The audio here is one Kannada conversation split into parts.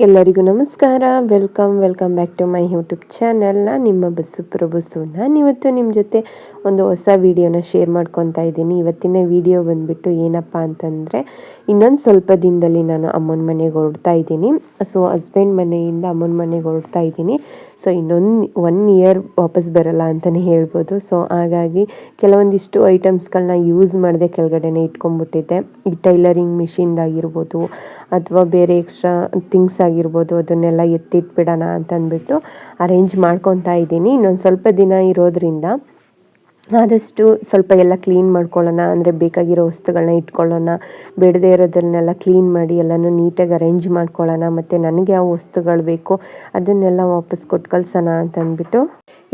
ಎಲ್ಲರಿಗೂ ನಮಸ್ಕಾರ. Welcome back to my YouTube channel. ನಾನು ನಿಮ್ಮ ಬಸ್ಸು ಪ್ರಭುಸು. ನಾನಿವತ್ತು ನಿಮ್ಮ ಜೊತೆ ಒಂದು ಹೊಸ ವಿಡಿಯೋನ ಶೇರ್ ಮಾಡ್ಕೊತಾ ಇದ್ದೀನಿ. ಇವತ್ತಿನ ವಿಡಿಯೋ ಬಂದುಬಿಟ್ಟು ಏನಪ್ಪ ಅಂತಂದರೆ, ಇನ್ನೊಂದು ಸ್ವಲ್ಪ ದಿನದಲ್ಲಿ ನಾನು ಅಮ್ಮನ ಮನೆಗೆ ಹೊರಡ್ತಾ ಇದ್ದೀನಿ. ಸೊ ಹಸ್ಬೆಂಡ್ ಮನೆಯಿಂದ ಅಮ್ಮನ ಮನೆಗೆ ಹೊರಡ್ತಾ ಇದ್ದೀನಿ. ಸೊ ಇನ್ನೊಂದು 1 ಇಯರ್ ವಾಪಸ್ ಬರಲ್ಲ ಅಂತಲೇ ಹೇಳ್ಬೋದು. ಸೊ ಹಾಗಾಗಿ ಕೆಲವೊಂದಿಷ್ಟು ಐಟಮ್ಸ್ಗಳನ್ನ ಯೂಸ್ ಮಾಡದೆ ಕೆಳಗಡೆನೇ ಇಟ್ಕೊಂಡ್ಬಿಟ್ಟಿದ್ದೆ. ಈ ಟೈಲರಿಂಗ್ ಮಿಷಿನ್ದಾಗಿರ್ಬೋದು ಅಥವಾ ಬೇರೆ ಎಕ್ಸ್ಟ್ರಾ ಥಿಂಗ್ಸ್ ಆಗಿರ್ಬೋದು, ಅದನ್ನೆಲ್ಲ ಎತ್ತಿಟ್ಬಿಡೋಣ ಅಂತಂದ್ಬಿಟ್ಟು ಅರೇಂಜ್ ಮಾಡ್ಕೊತಾ ಇದ್ದೀನಿ. ಇನ್ನೊಂದು ಸ್ವಲ್ಪ ದಿನ ಇರೋದ್ರಿಂದ ಆದಷ್ಟು ಸ್ವಲ್ಪ ಎಲ್ಲ ಕ್ಲೀನ್ ಮಾಡ್ಕೊಳ್ಳೋಣ, ಅಂದರೆ ಬೇಕಾಗಿರೋ ವಸ್ತುಗಳನ್ನ ಇಟ್ಕೊಳ್ಳೋಣ, ಬೇಡದೇ ಇರೋದನ್ನೆಲ್ಲ ಕ್ಲೀನ್ ಮಾಡಿ ಎಲ್ಲನೂ ನೀಟಾಗಿ ಅರೇಂಜ್ ಮಾಡ್ಕೊಳ್ಳೋಣ, ಮತ್ತು ನನಗೆ ಯಾವ ವಸ್ತುಗಳು ಬೇಕೋ ಅದನ್ನೆಲ್ಲ ವಾಪಸ್ ಕೊಟ್ಟು ಕಳ್ಸೋಣ ಅಂತಂದ್ಬಿಟ್ಟು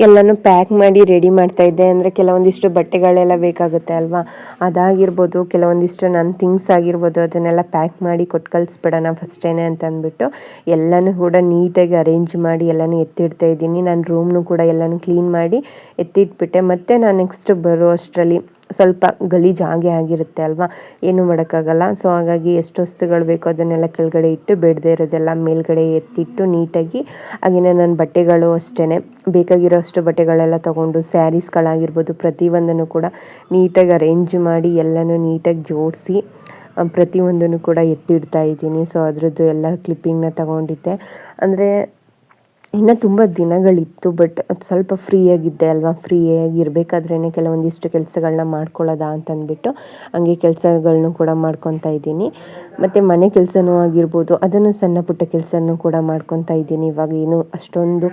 ಎಲ್ಲನೂ ಪ್ಯಾಕ್ ಮಾಡಿ ರೆಡಿ ಮಾಡ್ತಾಯಿದ್ದೆ. ಅಂದರೆ ಕೆಲವೊಂದಿಷ್ಟು ಬಟ್ಟೆಗಳೆಲ್ಲ ಬೇಕಾಗುತ್ತೆ ಅಲ್ವಾ, ಅದಾಗಿರ್ಬೋದು, ಕೆಲವೊಂದಿಷ್ಟು ನನ್ನ ಥಿಂಗ್ಸ್ ಆಗಿರ್ಬೋದು, ಅದನ್ನೆಲ್ಲ ಪ್ಯಾಕ್ ಮಾಡಿ ಕೊಟ್ಟು ಕಳಿಸ್ಬಿಡೋಣ ಫಸ್ಟೇನೆ ಅಂತ ಅಂದ್ಬಿಟ್ಟು ಎಲ್ಲನೂ ಕೂಡ ನೀಟಾಗಿ ಅರೇಂಜ್ ಮಾಡಿ ಎಲ್ಲನೂ ಎತ್ತಿಡ್ತಾ ಇದ್ದೀನಿ. ನಾನು ರೂಮ್ನು ಕೂಡ ಎಲ್ಲನೂ ಕ್ಲೀನ್ ಮಾಡಿ ಎತ್ತಿಟ್ಬಿಟ್ಟೆ. ಮತ್ತು ನಾನು ನೆಕ್ಸ್ಟ್ ಬರೋ ಅಷ್ಟರಲ್ಲಿ ಸ್ವಲ್ಪ ಗಲೀಜಾಗೆ ಆಗಿರುತ್ತೆ ಅಲ್ವಾ, ಏನೂ ಮಾಡೋಕ್ಕಾಗಲ್ಲ. ಸೊ ಹಾಗಾಗಿ ಎಷ್ಟು ವಸ್ತುಗಳು ಬೇಕೋ ಅದನ್ನೆಲ್ಲ ಕೆಳಗಡೆ ಇಟ್ಟು, ಬೇಡದೇ ಇರೋದೆಲ್ಲ ಮೇಲ್ಗಡೆ ಎತ್ತಿಟ್ಟು ನೀಟಾಗಿ, ಹಾಗೆಯೇ ನನ್ನ ಬಟ್ಟೆಗಳು ಅಷ್ಟೇ ಬೇಕಾಗಿರೋ ಅಷ್ಟು ಬಟ್ಟೆಗಳೆಲ್ಲ ತೊಗೊಂಡು, ಸ್ಯಾರೀಸ್ಗಳಾಗಿರ್ಬೋದು ಪ್ರತಿಯೊಂದನ್ನು ಕೂಡ ನೀಟಾಗಿ ಅರೇಂಜ್ ಮಾಡಿ ಎಲ್ಲನೂ ನೀಟಾಗಿ ಜೋಡಿಸಿ ಪ್ರತಿಯೊಂದನ್ನು ಕೂಡ ಎತ್ತಿಡ್ತಾ ಇದ್ದೀನಿ. ಸೊ ಅದರದ್ದು ಎಲ್ಲ ಕ್ಲಿಪ್ಪಿಂಗ್ನ ತಗೊಂಡಿದ್ದೆ. ಅಂದರೆ ಇನ್ನೂ ತುಂಬ ದಿನಗಳಿತ್ತು, ಬಟ್ ಅದು ಸ್ವಲ್ಪ ಫ್ರೀಯಾಗಿದ್ದೆ ಅಲ್ವಾ, ಫ್ರೀಯಾಗಿ ಇರಬೇಕಾದ್ರೇ ಕೆಲವೊಂದಿಷ್ಟು ಕೆಲಸಗಳನ್ನ ಮಾಡ್ಕೊಳ್ಳೋದಾ ಅಂತಂದ್ಬಿಟ್ಟು ಹಂಗೆ ಕೆಲಸಗಳನ್ನು ಕೂಡ ಮಾಡ್ಕೊತಾ ಇದ್ದೀನಿ. ಮತ್ತು ಮನೆ ಕೆಲಸನೂ ಆಗಿರ್ಬೋದು, ಅದನ್ನು ಸಣ್ಣ ಪುಟ್ಟ ಕೆಲಸನೂ ಕೂಡ ಮಾಡ್ಕೊತಾ ಇದ್ದೀನಿ. ಇವಾಗ ಏನು ಅಷ್ಟೊಂದು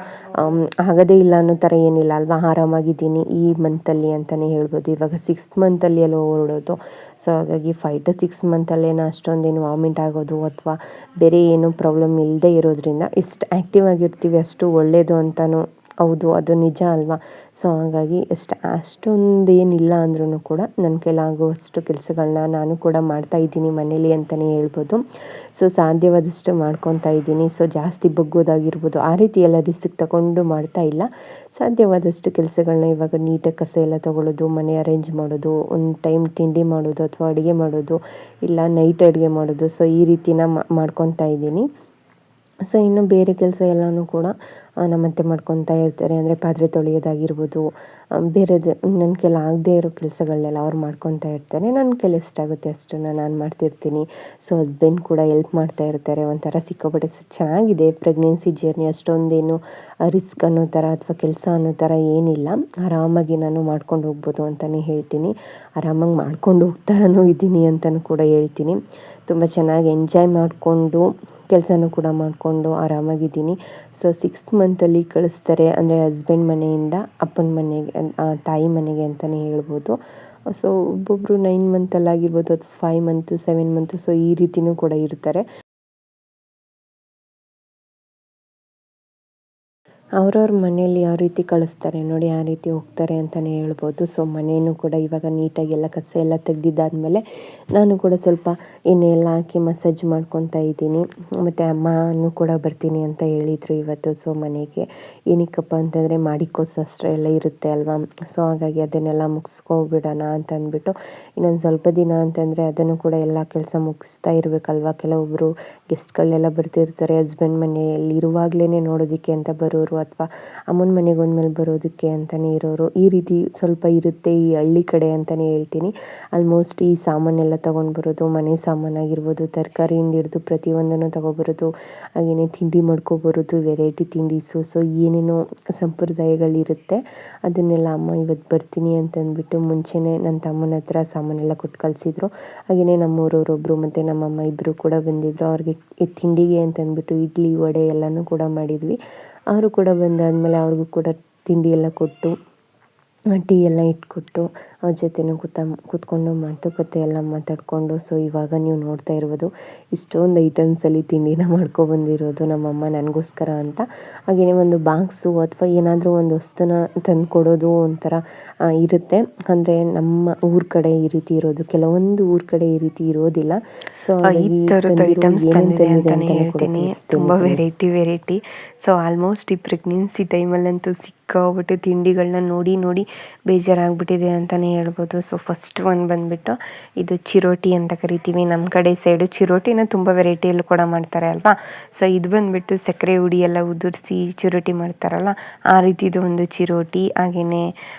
ಆಗೋದೇ ಇಲ್ಲ ಅನ್ನೋ ಥರ ಏನಿಲ್ಲ ಅಲ್ವಾ, ಆರಾಮಾಗಿದ್ದೀನಿ ಈ ಮಂತಲ್ಲಿ ಅಂತಲೇ ಹೇಳ್ಬೋದು. ಇವಾಗ 6th ಮಂತಲ್ಲಿ ಎಲ್ಲೋ ಹೊರಡೋದು. ಸೊ ಹಾಗಾಗಿ 5 to 6 ಮಂತಲ್ಲೇನೋ ಅಷ್ಟೊಂದೇನು ವಾಮಿಟ್ ಆಗೋದು ಅಥವಾ ಬೇರೆ ಏನೂ ಪ್ರಾಬ್ಲಮ್ ಇಲ್ಲದೆ ಇರೋದ್ರಿಂದ ಎಷ್ಟು ಆ್ಯಕ್ಟಿವ್ ಆಗಿರ್ತೀವಿ ಅಷ್ಟು ಒಳ್ಳೆಯದು ಅಂತಲೂ ಹೌದು, ಅದು ನಿಜ ಅಲ್ವಾ. ಸೊ ಹಾಗಾಗಿ ಅಷ್ಟೊಂದು ಏನಿಲ್ಲ ಅಂದ್ರೂ ಕೂಡ ನನ್ನ ಕೈಲಾಗುವಷ್ಟು ಕೆಲಸಗಳನ್ನ ನಾನು ಕೂಡ ಮಾಡ್ತಾಯಿದ್ದೀನಿ ಮನೇಲಿ ಅಂತಲೇ ಹೇಳ್ಬೋದು. ಸೊ ಸಾಧ್ಯವಾದಷ್ಟು ಮಾಡ್ಕೊತಾ ಇದ್ದೀನಿ. ಸೊ ಜಾಸ್ತಿ ಬಗ್ಗೋದಾಗಿರ್ಬೋದು ಆ ರೀತಿ ಎಲ್ಲ ರಿಸ್ಕ್ ತಗೊಂಡು ಮಾಡ್ತಾ ಇಲ್ಲ. ಸಾಧ್ಯವಾದಷ್ಟು ಕೆಲಸಗಳನ್ನ ಇವಾಗ ನೀಟಾಗಿ ಕಸ ಎಲ್ಲ ತೊಗೊಳ್ಳೋದು, ಮನೆ ಅರೇಂಜ್ ಮಾಡೋದು, ಒಂದು ಟೈಮ್ ತಿಂಡಿ ಮಾಡೋದು ಅಥವಾ ಅಡುಗೆ ಮಾಡೋದು, ಇಲ್ಲ ನೈಟ್ ಅಡುಗೆ ಮಾಡೋದು, ಸೊ ಈ ರೀತಿನ ಮಾಡ್ಕೊತಾ ಇದ್ದೀನಿ. ಸೊ ಇನ್ನು ಬೇರೆ ಕೆಲಸ ಎಲ್ಲನೂ ಕೂಡ ನಮ್ಮತ್ತೆ ಮಾಡ್ಕೊತಾ ಇರ್ತಾರೆ. ಅಂದರೆ ಪಾತ್ರೆ ತೊಳೆಯೋದಾಗಿರ್ಬೋದು, ಬೇರೆದು ನನ್ನ ಕೈಲಿ ಆಗದೇ ಇರೋ ಕೆಲಸಗಳನ್ನೆಲ್ಲ ಅವ್ರು ಮಾಡ್ಕೊತಾ ಇರ್ತಾರೆ. ನನ್ನ ಕೈಲಿ ಎಷ್ಟಾಗುತ್ತೆ ಅಷ್ಟನ್ನು ನಾನು ಮಾಡ್ತಿರ್ತೀನಿ. ಸೊ ಹಸ್ಬೆಂಡ್ ಕೂಡ ಎಲ್ಪ್ ಮಾಡ್ತಾ ಇರ್ತಾರೆ. ಒಂಥರ ಸಿಕ್ಕಾಪಟ್ಟೆ ಚೆನ್ನಾಗಿದೆ ಪ್ರೆಗ್ನೆನ್ಸಿ ಜರ್ನಿ. ಅಷ್ಟೊಂದೇನು ರಿಸ್ಕ್ ಅನ್ನೋ ಥರ ಅಥವಾ ಕೆಲಸ ಅನ್ನೋ ಥರ ಏನಿಲ್ಲ. ಆರಾಮಾಗಿ ನಾನು ಮಾಡ್ಕೊಂಡು ಹೋಗ್ಬೋದು ಅಂತಲೇ ಹೇಳ್ತೀನಿ. ಆರಾಮಾಗಿ ಮಾಡ್ಕೊಂಡು ಹೋಗ್ತಾನೂ ಇದ್ದೀನಿ ಅಂತಲೂ ಕೂಡ ಹೇಳ್ತೀನಿ. ತುಂಬ ಚೆನ್ನಾಗಿ ಎಂಜಾಯ್ ಮಾಡಿಕೊಂಡು ಕೆಲಸನೂ ಕೂಡ ಮಾಡಿಕೊಂಡು ಆರಾಮಾಗಿದ್ದೀನಿ. ಸೊ 6th ಮಂತಲ್ಲಿ ಕಳಿಸ್ತಾರೆ, ಅಂದರೆ ಹಸ್ಬೆಂಡ್ ಮನೆಯಿಂದ ಅಪ್ಪನ ಮನೆಗೆ, ತಾಯಿ ಮನೆಗೆ ಅಂತಲೇ ಹೇಳ್ಬೋದು. ಸೊ ಒಬ್ಬೊಬ್ಬರು 9 ಮಂತಲ್ಲಾಗಿರ್ಬೋದು ಅಥವಾ 5 ಮಂತು 7 ಮಂತು, ಸೊ ಈ ರೀತಿಯೂ ಕೂಡ ಇರ್ತಾರೆ. ಅವ್ರವ್ರ ಮನೆಯಲ್ಲಿ ಯಾವ ರೀತಿ ಕಳಿಸ್ತಾರೆ ನೋಡಿ, ಆ ರೀತಿ ಹೋಗ್ತಾರೆ ಅಂತಲೇ ಹೇಳ್ಬೋದು. ಸೊ ಮನೆಯೂ ಕೂಡ ಇವಾಗ ನೀಟಾಗಿ ಎಲ್ಲ ಕಸ ಎಲ್ಲ ತೆಗೆದಿದ್ದಾದಮೇಲೆ ನಾನು ಕೂಡ ಸ್ವಲ್ಪ ಎಣ್ಣೆ ಎಲ್ಲ ಹಾಕಿ ಮಸಾಜ್ ಮಾಡ್ಕೊತಾ ಇದ್ದೀನಿ. ಮತ್ತು ಅಮ್ಮನೂ ಕೂಡ ಬರ್ತೀನಿ ಅಂತ ಹೇಳಿದರು ಇವತ್ತು. ಸೊ ಮನೆಗೆ ಏನಕ್ಕಪ್ಪ ಅಂತಂದರೆ ಮಾಡಿಕೋಸಸ್ತ್ರ ಎಲ್ಲ ಇರುತ್ತೆ ಅಲ್ವಾ. ಸೊ ಹಾಗಾಗಿ ಅದನ್ನೆಲ್ಲ ಮುಗಿಸ್ಕೊಬಿಡೋಣ ಅಂತ ಅಂದ್ಬಿಟ್ಟು ಇನ್ನೊಂದು ಸ್ವಲ್ಪ ದಿನ ಅಂತಂದರೆ ಅದನ್ನು ಕೂಡ ಎಲ್ಲ ಕೆಲಸ ಮುಗಿಸ್ತಾ ಇರಬೇಕಲ್ವ. ಕೆಲವೊಬ್ಬರು ಗೆಸ್ಟ್ಗಳೆಲ್ಲ ಬರ್ತಿರ್ತಾರೆ, ಹಸ್ಬೆಂಡ್ ಮನೆಯಲ್ಲಿ ಇರುವಾಗಲೇ ನೋಡೋದಕ್ಕೆ ಅಂತ ಬರೋರು, ಅಥವಾ ಅಮ್ಮನ ಮನೆಗೆ ಹೋದ್ಮೇಲೆ ಬರೋದಕ್ಕೆ ಅಂತಲೇ ಇರೋರು. ಈ ರೀತಿ ಸ್ವಲ್ಪ ಇರುತ್ತೆ ಈ ಹಳ್ಳಿ ಕಡೆ ಅಂತಲೇ ಹೇಳ್ತೀನಿ. ಆಲ್ಮೋಸ್ಟ್ ಈ ಸಾಮಾನೆಲ್ಲ ತೊಗೊಂಡು ಬರೋದು, ಮನೆ ಸಾಮಾನಾಗಿರ್ಬೋದು, ತರಕಾರಿಯಿಂದ ಹಿಡಿದು ಪ್ರತಿಯೊಂದನ್ನು ತೊಗೊಬರೋದು, ಹಾಗೆಯೇ ತಿಂಡಿ ಮಾಡ್ಕೊಬರೋದು, ವೆರೈಟಿ ತಿಂಡೀಸು. ಸೊ ಏನೇನೋ ಸಂಪ್ರದಾಯಗಳಿರುತ್ತೆ, ಅದನ್ನೆಲ್ಲ ಅಮ್ಮ ಇವತ್ತು ಬರ್ತೀನಿ ಅಂತಂದ್ಬಿಟ್ಟು ಮುಂಚೆನೇ ನನ್ನ ತಮ್ಮನ ಹತ್ರ ಸಾಮಾನೆಲ್ಲ ಕೊಟ್ಟು ಕಳಿಸಿದ್ರು. ಹಾಗೆಯೇ ನಮ್ಮೂರವರೊಬ್ಬರು ಮತ್ತು ನಮ್ಮಮ್ಮ ಇಬ್ಬರು ಕೂಡ ಬಂದಿದ್ದರು. ಅವ್ರಿಗೆ ತಿಂಡಿಗೆ ಅಂತಂದ್ಬಿಟ್ಟು ಇಡ್ಲಿ ವಡೆ ಎಲ್ಲನೂ ಕೂಡ ಮಾಡಿದ್ವಿ. ಅವರು ಕೂಡ ಬಂದಾದಮೇಲೆ ಅವ್ರಿಗೂ ಕೂಡ ತಿಂಡಿ ಎಲ್ಲ ಕೊಟ್ಟು, ಟೀ ಎಲ್ಲ ಇಟ್ಕೊಟ್ಟು, ಅವ್ರ ಜೊತೆನೂ ಕೂತ್ಕೊಂಡು ಮಾತುಕತೆ ಎಲ್ಲ ಮಾತಾಡಿಕೊಂಡು. ಸೊ ಇವಾಗ ನೀವು ನೋಡ್ತಾ ಇರ್ಬೋದು ಇಷ್ಟೊಂದು ಐಟಮ್ಸಲ್ಲಿ ತಿಂಡಿನ ಮಾಡ್ಕೊಬಂದಿರೋದು ನಮ್ಮಮ್ಮ ನನಗೋಸ್ಕರ ಅಂತ. ಹಾಗೆಯೇ ಒಂದು ಬಾಕ್ಸು ಅಥವಾ ಏನಾದರೂ ಒಂದು ವಸ್ತುನ ತಂದು ಕೊಡೋದು ಒಂಥರ ಇರುತ್ತೆ. ಅಂದರೆ ನಮ್ಮ ಊರ ಕಡೆ ಈ ರೀತಿ ಇರೋದು, ಕೆಲವೊಂದು ಊರ ಕಡೆ ಈ ರೀತಿ ಇರೋದಿಲ್ಲ. ಸೊ ಈ ಥರದ ಐಟಮ್ಸ್ ತಂದಿದೆ ಅಂತಲೇ ಹೇಳ್ತೀನಿ. ತುಂಬ ವೆರೈಟಿ. ಸೊ ಆಲ್ಮೋಸ್ಟ್ ಈ ಪ್ರೆಗ್ನೆನ್ಸಿ ಟೈಮಲ್ಲಂತೂ ಸಿಕ್ಕಾಬಿಟ್ಟು ತಿಂಡಿಗಳನ್ನ ನೋಡಿ ನೋಡಿ ಬೇಜಾರಾಗ್ಬಿಟ್ಟಿದೆ ಅಂತಲೇ ಹೇಳ್ಬೋದು. ಸೊ ಫಸ್ಟ್ ಒನ್ ಬಂದುಬಿಟ್ಟು ಇದು ಚಿರೋಟಿ ಅಂತ ಕರಿತೀವಿ. ನಮ್ಮ ಕಡೆ ಸೈಡು ಚಿರೋಟಿನ ತುಂಬ ವೆರೈಟಿಯಲ್ಲೂ ಕೂಡ ಮಾಡ್ತಾರೆ ಅಲ್ವಾ. ಸೊ ಇದು ಬಂದುಬಿಟ್ಟು ಸಕ್ಕರೆ ಹುಡಿ ಎಲ್ಲ ಉದುರಿಸಿ ಚಿರೋಟಿ ಮಾಡ್ತಾರಲ್ಲ, ಆ ರೀತಿದು ಒಂದು ಚಿರೋಟಿ. ಹಾಗೆಯೇ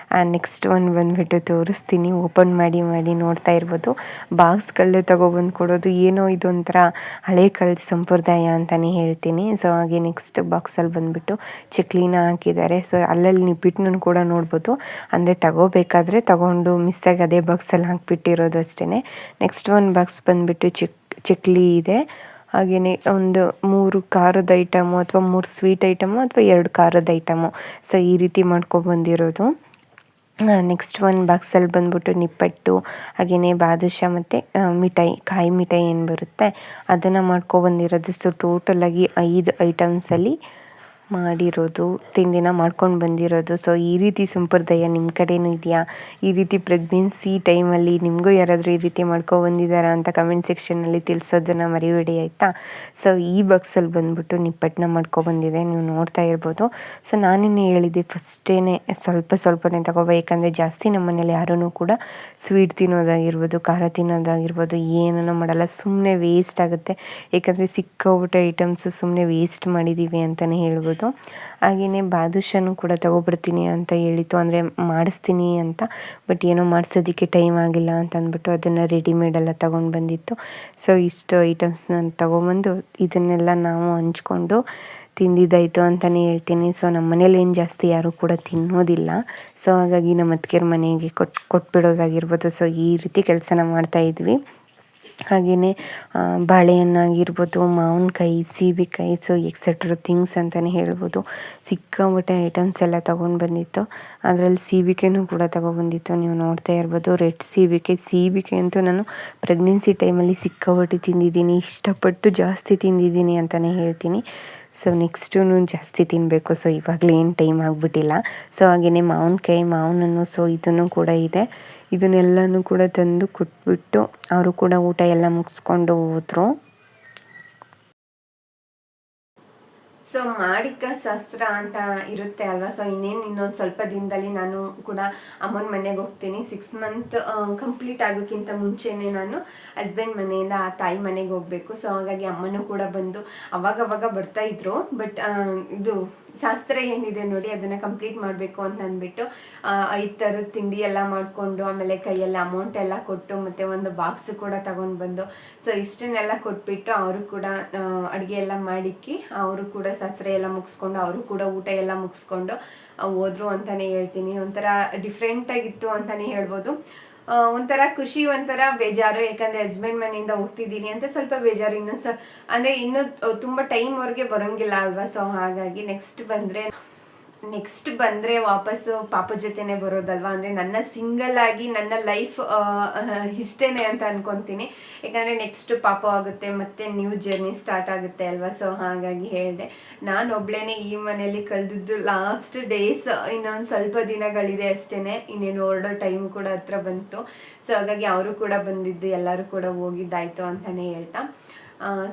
ನೆಕ್ಸ್ಟ್ ಒನ್ ಬಂದುಬಿಟ್ಟು ತೋರಿಸ್ತೀನಿ. ಓಪನ್ ಮಾಡಿ ನೋಡ್ತಾ ಇರ್ಬೋದು. ಬಾಕ್ಸ್ಗಳೇ ತೊಗೊಬಂದು ಕೊಡೋದು, ಏನೋ ಇದೊಂಥರ ಹಳೆ ಕಾಲದ ಸಂಪ್ರದಾಯ ಅಂತಲೇ ಹೇಳ್ತೀನಿ. ಸೊ ಹಾಗೆ ನೆಕ್ಸ್ಟ್ ಬಾಕ್ಸಲ್ಲಿ ಬಂದುಬಿಟ್ಟು ಚಕ್ಲಿನ ಹಾಕಿದ್ದಾರೆ. ಸೊ ಅಲ್ಲಲ್ಲಿ ನಿಪ್ಪಿಟ್ಟನ್ನು ಕೂಡ ನೋಡ್ಬೋದು. ಅಂದರೆ ತಗೋಬೇಕಾದ್ರೆ ತಗೊಂಡು ಮಿಸ್ಸಾಗಿ ಅದೇ ಬಾಕ್ಸಲ್ಲಿ ಹಾಕಿಬಿಟ್ಟಿರೋದು ಅಷ್ಟೇ. ನೆಕ್ಸ್ಟ್ ಒನ್ ಬಾಕ್ಸ್ ಬಂದುಬಿಟ್ಟು ಚಕ್ಲಿ ಇದೆ. ಹಾಗೆಯೇ ಒಂದು 3 ಖಾರದ ಐಟಮು ಅಥವಾ 3 ಸ್ವೀಟ್ ಐಟಮು ಅಥವಾ 2 ಖಾರದ ಐಟಮು, ಸೊ ಈ ರೀತಿ ಮಾಡ್ಕೊಬಂದಿರೋದು. ನೆಕ್ಸ್ಟ್ ಒನ್ ಬಾಕ್ಸಲ್ಲಿ ಬಂದ್ಬಿಟ್ಟು ನಿಪ್ಪಟ್ಟು, ಹಾಗೆಯೇ ಬಾದುಷಾ ಮತ್ತು ಮಿಠಾಯಿ, ಕಾಯಿ ಮಿಠಾಯಿ ಏನು ಬರುತ್ತೆ ಅದನ್ನು ಮಾಡ್ಕೊಬಂದಿರೋದು. ಸೊ ಟೋಟಲಾಗಿ 5 ಐಟಮ್ಸಲ್ಲಿ ಮಾಡಿರೋದು, ತಿಂಡಿನ ಮಾಡ್ಕೊಂಡು ಬಂದಿರೋದು. ಸೊ ಈ ರೀತಿ ಸಂಪ್ರದಾಯ ನಿಮ್ಮ ಕಡೆಯೂ ಇದೆಯಾ? ಈ ರೀತಿ ಪ್ರೆಗ್ನೆನ್ಸಿ ಟೈಮಲ್ಲಿ ನಿಮಗೂ ಯಾರಾದರೂ ಈ ರೀತಿ ಮಾಡ್ಕೊಬಂದಿದ್ದಾರಾ ಅಂತ ಕಮೆಂಟ್ ಸೆಕ್ಷನಲ್ಲಿ ತಿಳಿಸೋದನ್ನು ಮರಿಬೇಡಿ ಆಯಿತಾ. ಸೊ ಈ ಬಾಕ್ಸಲ್ಲಿ ಬಂದುಬಿಟ್ಟು ನಿಪ್ಪಟ್ಟನ್ನ ಮಾಡ್ಕೊಬಂದಿದೆ, ನೀವು ನೋಡ್ತಾ ಇರ್ಬೋದು. ಸೊ ನಾನಿನ್ನೇ ಹೇಳಿದ್ದೆ ಫಸ್ಟೇ ಸ್ವಲ್ಪನೇ ತಗೋಬ, ಯಾಕಂದರೆ ಜಾಸ್ತಿ ನಮ್ಮ ಮನೇಲಿ ಯಾರೂ ಕೂಡ ಸ್ವೀಟ್ ತಿನ್ನೋದಾಗಿರ್ಬೋದು, ಖಾರ ತಿನ್ನೋದಾಗಿರ್ಬೋದು ಏನೂ ಮಾಡಲ್ಲ. ಸುಮ್ಮನೆ ವೇಸ್ಟ್ ಆಗುತ್ತೆ, ಯಾಕಂದರೆ ಸಿಕ್ಕಾಬಿಟ್ಟೆ ಐಟಮ್ಸು ಸುಮ್ಮನೆ ವೇಸ್ಟ್ ಮಾಡಿದ್ದೀವಿ ಅಂತಲೇ ಹೇಳ್ಬೋದು. ಹಾಗೆಯೇ ಬಾದುಷಾನು ಕೂಡ ತಗೊಬರ್ತೀನಿ ಅಂತ ಹೇಳಿತ್ತು, ಅಂದರೆ ಮಾಡಿಸ್ತೀನಿ ಅಂತ. ಬಟ್ ಏನೋ ಮಾಡಿಸೋದಕ್ಕೆ ಟೈಮ್ ಆಗಿಲ್ಲ ಅಂತ ಅಂದ್ಬಿಟ್ಟು ಅದನ್ನು ರೆಡಿಮೇಡೆಲ್ಲ ತೊಗೊಂಡು ಬಂದಿತ್ತು. ಸೊ ಇಷ್ಟು ಐಟಮ್ಸ್ನ ತೊಗೊಂಬಂದು ಇದನ್ನೆಲ್ಲ ನಾವು ಹಂಚ್ಕೊಂಡು ತಿಂದಿದ್ದಾಯಿತು ಅಂತಲೇ ಹೇಳ್ತೀನಿ. ಸೊ ನಮ್ಮ ಮನೇಲಿ ಏನು ಜಾಸ್ತಿ ಯಾರೂ ಕೂಡ ತಿನ್ನೋದಿಲ್ಲ. ಸೊ ಹಾಗಾಗಿ ನಮ್ಮ ಅತ್ತಿಗೆರ ಮನೆಗೆ ಕೊಟ್ಬಿಡೋದಾಗಿರ್ಬೋದು. ಸೊ ಈ ರೀತಿ ಕೆಲಸನ ಮಾಡ್ತಾಯಿದ್ವಿ. ಹಾಗೆಯೇ ಬಾಳೆಹಣ್ಣಾಗಿರ್ಬೋದು, ಮಾವಿನಕಾಯಿ, ಸೀಬೆಕಾಯಿ, ಸೊ ಎಕ್ಸೆಟ್ರಾ ಥಿಂಗ್ಸ್ ಅಂತಲೇ ಹೇಳ್ಬೋದು. ಸಿಕ್ಕಾಪಟ್ಟೆ ಐಟಮ್ಸ್ ಎಲ್ಲ ತೊಗೊಂಡು ಬಂದಿತ್ತು. ಅದರಲ್ಲಿ ಸೀಬೆಕಾಯಿನೂ ಕೂಡ ತೊಗೊಬಂದಿತ್ತು, ನೀವು ನೋಡ್ತಾ ಇರ್ಬೋದು. ರೆಡ್ ಸೀಬೆಕಾಯಿ ಅಂತೂ ನಾನು ಪ್ರೆಗ್ನೆನ್ಸಿ ಟೈಮಲ್ಲಿ ಸಿಕ್ಕಾಪಟ್ಟೆ ತಿಂದಿದ್ದೀನಿ, ಇಷ್ಟಪಟ್ಟು ಜಾಸ್ತಿ ತಿಂದಿದ್ದೀನಿ ಅಂತಲೇ ಹೇಳ್ತೀನಿ. ಸೊ ನೆಕ್ಸ್ಟೂ ಜಾಸ್ತಿ ತಿನ್ನಬೇಕು. ಸೊ ಇವಾಗಲೇ ಏನು ಟೈಮ್ ಆಗಿಬಿಟ್ಟಿಲ್ಲ. ಸೊ ಹಾಗೆಯೇ ಮಾವಿನಣ್ಣು, ಸೊ ಇದನ್ನು ಕೂಡ ಇದೆ. ಇದನ್ನೆಲ್ಲನೂ ಕೂಡ ತಂದು ಕೊಟ್ಬಿಟ್ಟು ಅವರು ಕೂಡ ಊಟ ಎಲ್ಲ ಮುಗಿಸ್ಕೊಂಡು ಹೋದರು. ಸೊ ಮಾಡಿಕ ಶಾಸ್ತ್ರ ಅಂತ ಇರುತ್ತೆ ಅಲ್ವಾ. ಸೊ ಇನ್ನೊಂದು ಸ್ವಲ್ಪ ದಿನದಲ್ಲಿ ನಾನು ಕೂಡ ಅಮ್ಮನ ಮನೆಗೆ ಹೋಗ್ತೀನಿ. 6 ಮಂತ್ ಕಂಪ್ಲೀಟ್ ಆಗೋಕ್ಕಿಂತ ಮುಂಚೆನೇ ನಾನು ಹಸ್ಬೆಂಡ್ ಮನೆಯಿಂದ ಆ ತಾಯಿ ಮನೆಗೆ ಹೋಗಬೇಕು. ಸೊ ಹಾಗಾಗಿ ಅಮ್ಮನೂ ಕೂಡ ಬಂದು ಅವಾಗವಾಗ ಬರ್ತಾ ಇದ್ರು. ಬಟ್ ಇದು ಶಾಸ್ತ್ರ ಏನಿದೆ ನೋಡಿ ಅದನ್ನು ಕಂಪ್ಲೀಟ್ ಮಾಡಬೇಕು ಅಂತ ಅಂದ್ಬಿಟ್ಟು 5 ಥರದ ತಿಂಡಿ ಎಲ್ಲ ಮಾಡಿಕೊಂಡು, ಆಮೇಲೆ ಕೈಯಲ್ಲಿ ಅಮೌಂಟ್ ಎಲ್ಲ ಕೊಟ್ಟು, ಮತ್ತು ಒಂದು ಬಾಕ್ಸ್ ಕೂಡ ತಗೊಂಡು ಬಂದು, ಸೊ ಇಷ್ಟನ್ನೆಲ್ಲ ಕೊಟ್ಬಿಟ್ಟು ಅವರು ಕೂಡ ಅಡುಗೆ ಎಲ್ಲ ಮಾಡಿಕ್ಕಿ ಅವರು ಕೂಡ ಶಾಸ್ತ್ರ ಎಲ್ಲ ಮುಗಿಸ್ಕೊಂಡು ಅವರು ಕೂಡ ಊಟ ಎಲ್ಲ ಮುಗಿಸ್ಕೊಂಡು ಹೋದ್ರು ಅಂತಲೇ ಹೇಳ್ತೀನಿ. ಒಂಥರ ಡಿಫ್ರೆಂಟಾಗಿತ್ತು ಅಂತಲೇ ಹೇಳ್ಬೋದು. ಒಂಥರ ಖುಷಿ, ಒಂಥರ ಬೇಜಾರು. ಯಾಕಂದರೆ ಹಸ್ಬೆಂಡ್ ಮನೆಯಿಂದ ಹೋಗ್ತಿದ್ದೀನಿ ಅಂತ ಸ್ವಲ್ಪ ಬೇಜಾರು. ಅಂದರೆ ಇನ್ನೂ ತುಂಬ ಟೈಮ್ವರೆಗೆ ಬರೋಂಗಿಲ್ಲ ಅಲ್ವಾ. ಸೊ ಹಾಗಾಗಿ ನೆಕ್ಸ್ಟ್ ಬಂದರೆ ವಾಪಸ್ಸು ಪಾಪ ಜೊತೆನೇ ಬರೋದಲ್ವ. ಅಂದರೆ ನನ್ನ ಸಿಂಗಲ್ ಆಗಿ ನನ್ನ ಲೈಫ್ ಇಷ್ಟೇ ಅಂತ ಅನ್ಕೊತೀನಿ. ಯಾಕಂದರೆ ನೆಕ್ಸ್ಟ್ ಪಾಪ ಆಗುತ್ತೆ, ಮತ್ತು ನ್ಯೂ ಜರ್ನಿ ಸ್ಟಾರ್ಟ್ ಆಗುತ್ತೆ ಅಲ್ವಾ. ಸೊ ಹಾಗಾಗಿ ಹೇಳಿದೆ, ನಾನು ಒಬ್ಳೇ ಈ ಮನೆಯಲ್ಲಿ ಕಳೆದಿದ್ದು ಲಾಸ್ಟ್ ಡೇಸ್. ಇನ್ನೊಂದು ಸ್ವಲ್ಪ ದಿನಗಳಿದೆ ಅಷ್ಟೇ, ಇನ್ನೇನು ಹೊರಡೋ ಟೈಮ್ ಕೂಡ ಹತ್ರ ಬಂತು. ಸೊ ಹಾಗಾಗಿ ಅವರು ಕೂಡ ಬಂದಿದ್ದು, ಎಲ್ಲರೂ ಕೂಡ ಹೋಗಿದ್ದಾಯಿತು ಅಂತಲೇ ಹೇಳ್ತಾ.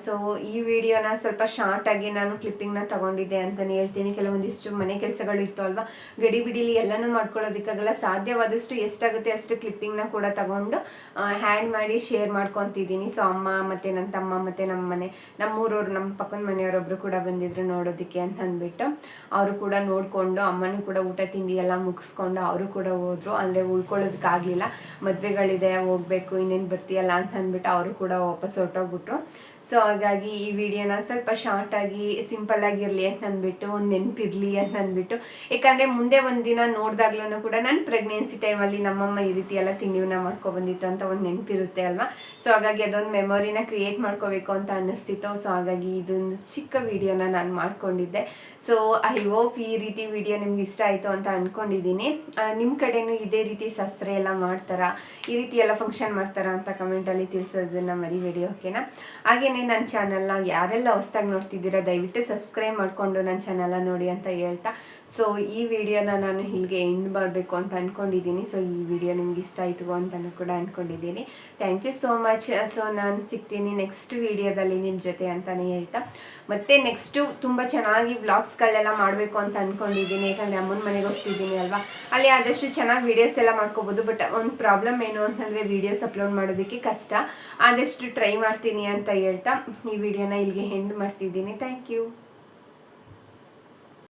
ಸೊ ಈ ವಿಡಿಯೋನ ಸ್ವಲ್ಪ ಶಾರ್ಟಾಗಿ ನಾನು ಕ್ಲಿಪ್ಪಿಂಗ್ನ ತೊಗೊಂಡಿದ್ದೆ ಅಂತಲೇ ಹೇಳ್ತೀನಿ. ಕೆಲವೊಂದಿಷ್ಟು ಮನೆ ಕೆಲಸಗಳು ಇತ್ತು ಅಲ್ವಾ, ಗಡಿಬಿಡಿಲಿ ಎಲ್ಲನೂ ಮಾಡ್ಕೊಳ್ಳೋದಕ್ಕಾಗಲ್ಲ. ಸಾಧ್ಯವಾದಷ್ಟು ಎಷ್ಟಾಗುತ್ತೆ ಅಷ್ಟು ಕ್ಲಿಪ್ಪಿಂಗ್ನ ಕೂಡ ತಗೊಂಡು ಹ್ಯಾಂಡ್ ಮಾಡಿ ಶೇರ್ ಮಾಡ್ಕೊತಿದ್ದೀನಿ. ಸೊ ಅಮ್ಮ ಮತ್ತು ನನ್ನ ತಮ್ಮ ಮತ್ತು ನಮ್ಮೂರವ್ರು, ನಮ್ಮ ಪಕ್ಕದ ಮನೆಯವರೊಬ್ಬರು ಕೂಡ ಬಂದಿದ್ರು ನೋಡೋದಕ್ಕೆ ಅಂತ ಅಂದ್ಬಿಟ್ಟು. ಅವರು ಕೂಡ ನೋಡಿಕೊಂಡು, ಅಮ್ಮನೂ ಕೂಡ ಊಟ ತಿಂಡಿ ಎಲ್ಲ ಮುಗಿಸ್ಕೊಂಡು ಅವರು ಕೂಡ ಹೋದರು. ಅಂದರೆ ಉಳ್ಕೊಳ್ಳೋದಕ್ಕಾಗಲಿಲ್ಲ, ಮದುವೆಗಳಿದೆ ಹೋಗಬೇಕು, ಇನ್ನೇನು ಬರ್ತೀಯಲ್ಲ ಅಂತ ಅಂದ್ಬಿಟ್ಟು ಅವರು ಕೂಡ ವಾಪಸ್ ಹೊರಟೋಗ್ಬಿಟ್ರು. ಸೊ ಹಾಗಾಗಿ ಈ ವಿಡಿಯೋನ ಸ್ವಲ್ಪ ಶಾರ್ಟಾಗಿ ಸಿಂಪಲ್ಲಾಗಿರಲಿ ಅಂತ ಅಂದ್ಬಿಟ್ಟು, ಒಂದು ನೆನಪಿರಲಿ ಅಂತ ಅಂದ್ಬಿಟ್ಟು. ಯಾಕಂದರೆ ಮುಂದೆ ಒಂದು ದಿನ ನೋಡಿದಾಗ್ಲೂ ಕೂಡ ನಾನು ಪ್ರೆಗ್ನೆನ್ಸಿ ಟೈಮಲ್ಲಿ ನಮ್ಮಮ್ಮ ಈ ರೀತಿ ಎಲ್ಲ ತಿಂಡಿನ ಮಾಡ್ಕೊಬಂದಿತ್ತು ಅಂತ ಒಂದು ನೆನಪಿರುತ್ತೆ ಅಲ್ವಾ. ಸೊ ಹಾಗಾಗಿ ಅದೊಂದು ಮೆಮೊರಿನ ಕ್ರಿಯೇಟ್ ಮಾಡ್ಕೋಬೇಕು ಅಂತ ಅನ್ನಿಸ್ತಿತ್ತು. ಸೊ ಹಾಗಾಗಿ ಇದೊಂದು ಚಿಕ್ಕ ವಿಡಿಯೋನ ನಾನು ಮಾಡ್ಕೊಂಡಿದ್ದೆ. ಸೊ ಐ ಹೋಪ್ ಈ ರೀತಿ ವಿಡಿಯೋ ನಿಮ್ಗೆ ಇಷ್ಟ ಆಯಿತು ಅಂತ ಅಂದ್ಕೊಂಡಿದ್ದೀನಿ. ನಿಮ್ಮ ಕಡೆಯೂ ಇದೇ ರೀತಿ ಶಾಸ್ತ್ರ ಎಲ್ಲ ಮಾಡ್ತಾರಾ, ಈ ರೀತಿ ಎಲ್ಲ ಫಂಕ್ಷನ್ ಮಾಡ್ತಾರಾ ಅಂತ ಕಮೆಂಟಲ್ಲಿ ತಿಳಿಸೋದನ್ನು ಮರಿಬೇಡಿ, ಓಕೆನಾ. ಹಾಗೆಯೇ ನನ್ನ ಚಾನಲ್ನ ಯಾರೆಲ್ಲ ಹೊಸದಾಗಿ ನೋಡ್ತಿದ್ದೀರಾ ದಯವಿಟ್ಟು ಸಬ್ಸ್ಕ್ರೈಬ್ ಮಾಡಿಕೊಂಡು ನನ್ನ ಚಾನಲ್ನ ನೋಡಿ ಅಂತ ಹೇಳ್ತಾ. ಸೊ ಈ ವಿಡಿಯೋನ ನಾನು ಇಲ್ಲಿಗೆ ಎಂಡ್ ಮಾಡಬೇಕು ಅಂತ ಅಂದ್ಕೊಂಡಿದ್ದೀನಿ. ಸೊ ಈ ವಿಡಿಯೋ ನಿಮ್ಗೆ ಇಷ್ಟ ಆಯಿತು ಅಂತಲೂ ಕೂಡ ಅಂದ್ಕೊಂಡಿದ್ದೀನಿ. Thank you so much. So ನಾನು ಸಿಗ್ತೀನಿ ನೆಕ್ಸ್ಟ್ ವಿಡಿಯೋದಲ್ಲಿ ನಿಮ್ಮ ಜೊತೆ ಅಂತಲೇ ಹೇಳ್ತಾ ಮತ್ತು ನೆಕ್ಸ್ಟು ತುಂಬ ಚೆನ್ನಾಗಿ ವ್ಲಾಗ್ಸ್ಗಳೆಲ್ಲ ಮಾಡಬೇಕು ಅಂತ ಅಂದ್ಕೊಂಡಿದ್ದೀನಿ. ಯಾಕಂದರೆ ಅಮ್ಮನ ಮನೆಗೆ ಹೋಗ್ತಿದ್ದೀನಿ ಅಲ್ವಾ, ಅಲ್ಲಿ ಆದಷ್ಟು ಚೆನ್ನಾಗಿ ವೀಡಿಯೋಸ್ ಎಲ್ಲ ಮಾಡ್ಕೋಬೋದು. ಬಟ್ ಒಂದು ಪ್ರಾಬ್ಲಮ್ ಏನು ಅಂತಂದರೆ ವೀಡಿಯೋಸ್ ಅಪ್ಲೋಡ್ ಮಾಡೋದಕ್ಕೆ ಕಷ್ಟ. ಆದಷ್ಟು ಟ್ರೈ ಮಾಡ್ತೀನಿ ಅಂತ ಹೇಳ್ತಾ ಈ ವಿಡಿಯೋನ ಇಲ್ಲಿಗೆ ಎಂಡ್ ಮಾಡ್ತಿದ್ದೀನಿ. Thank you.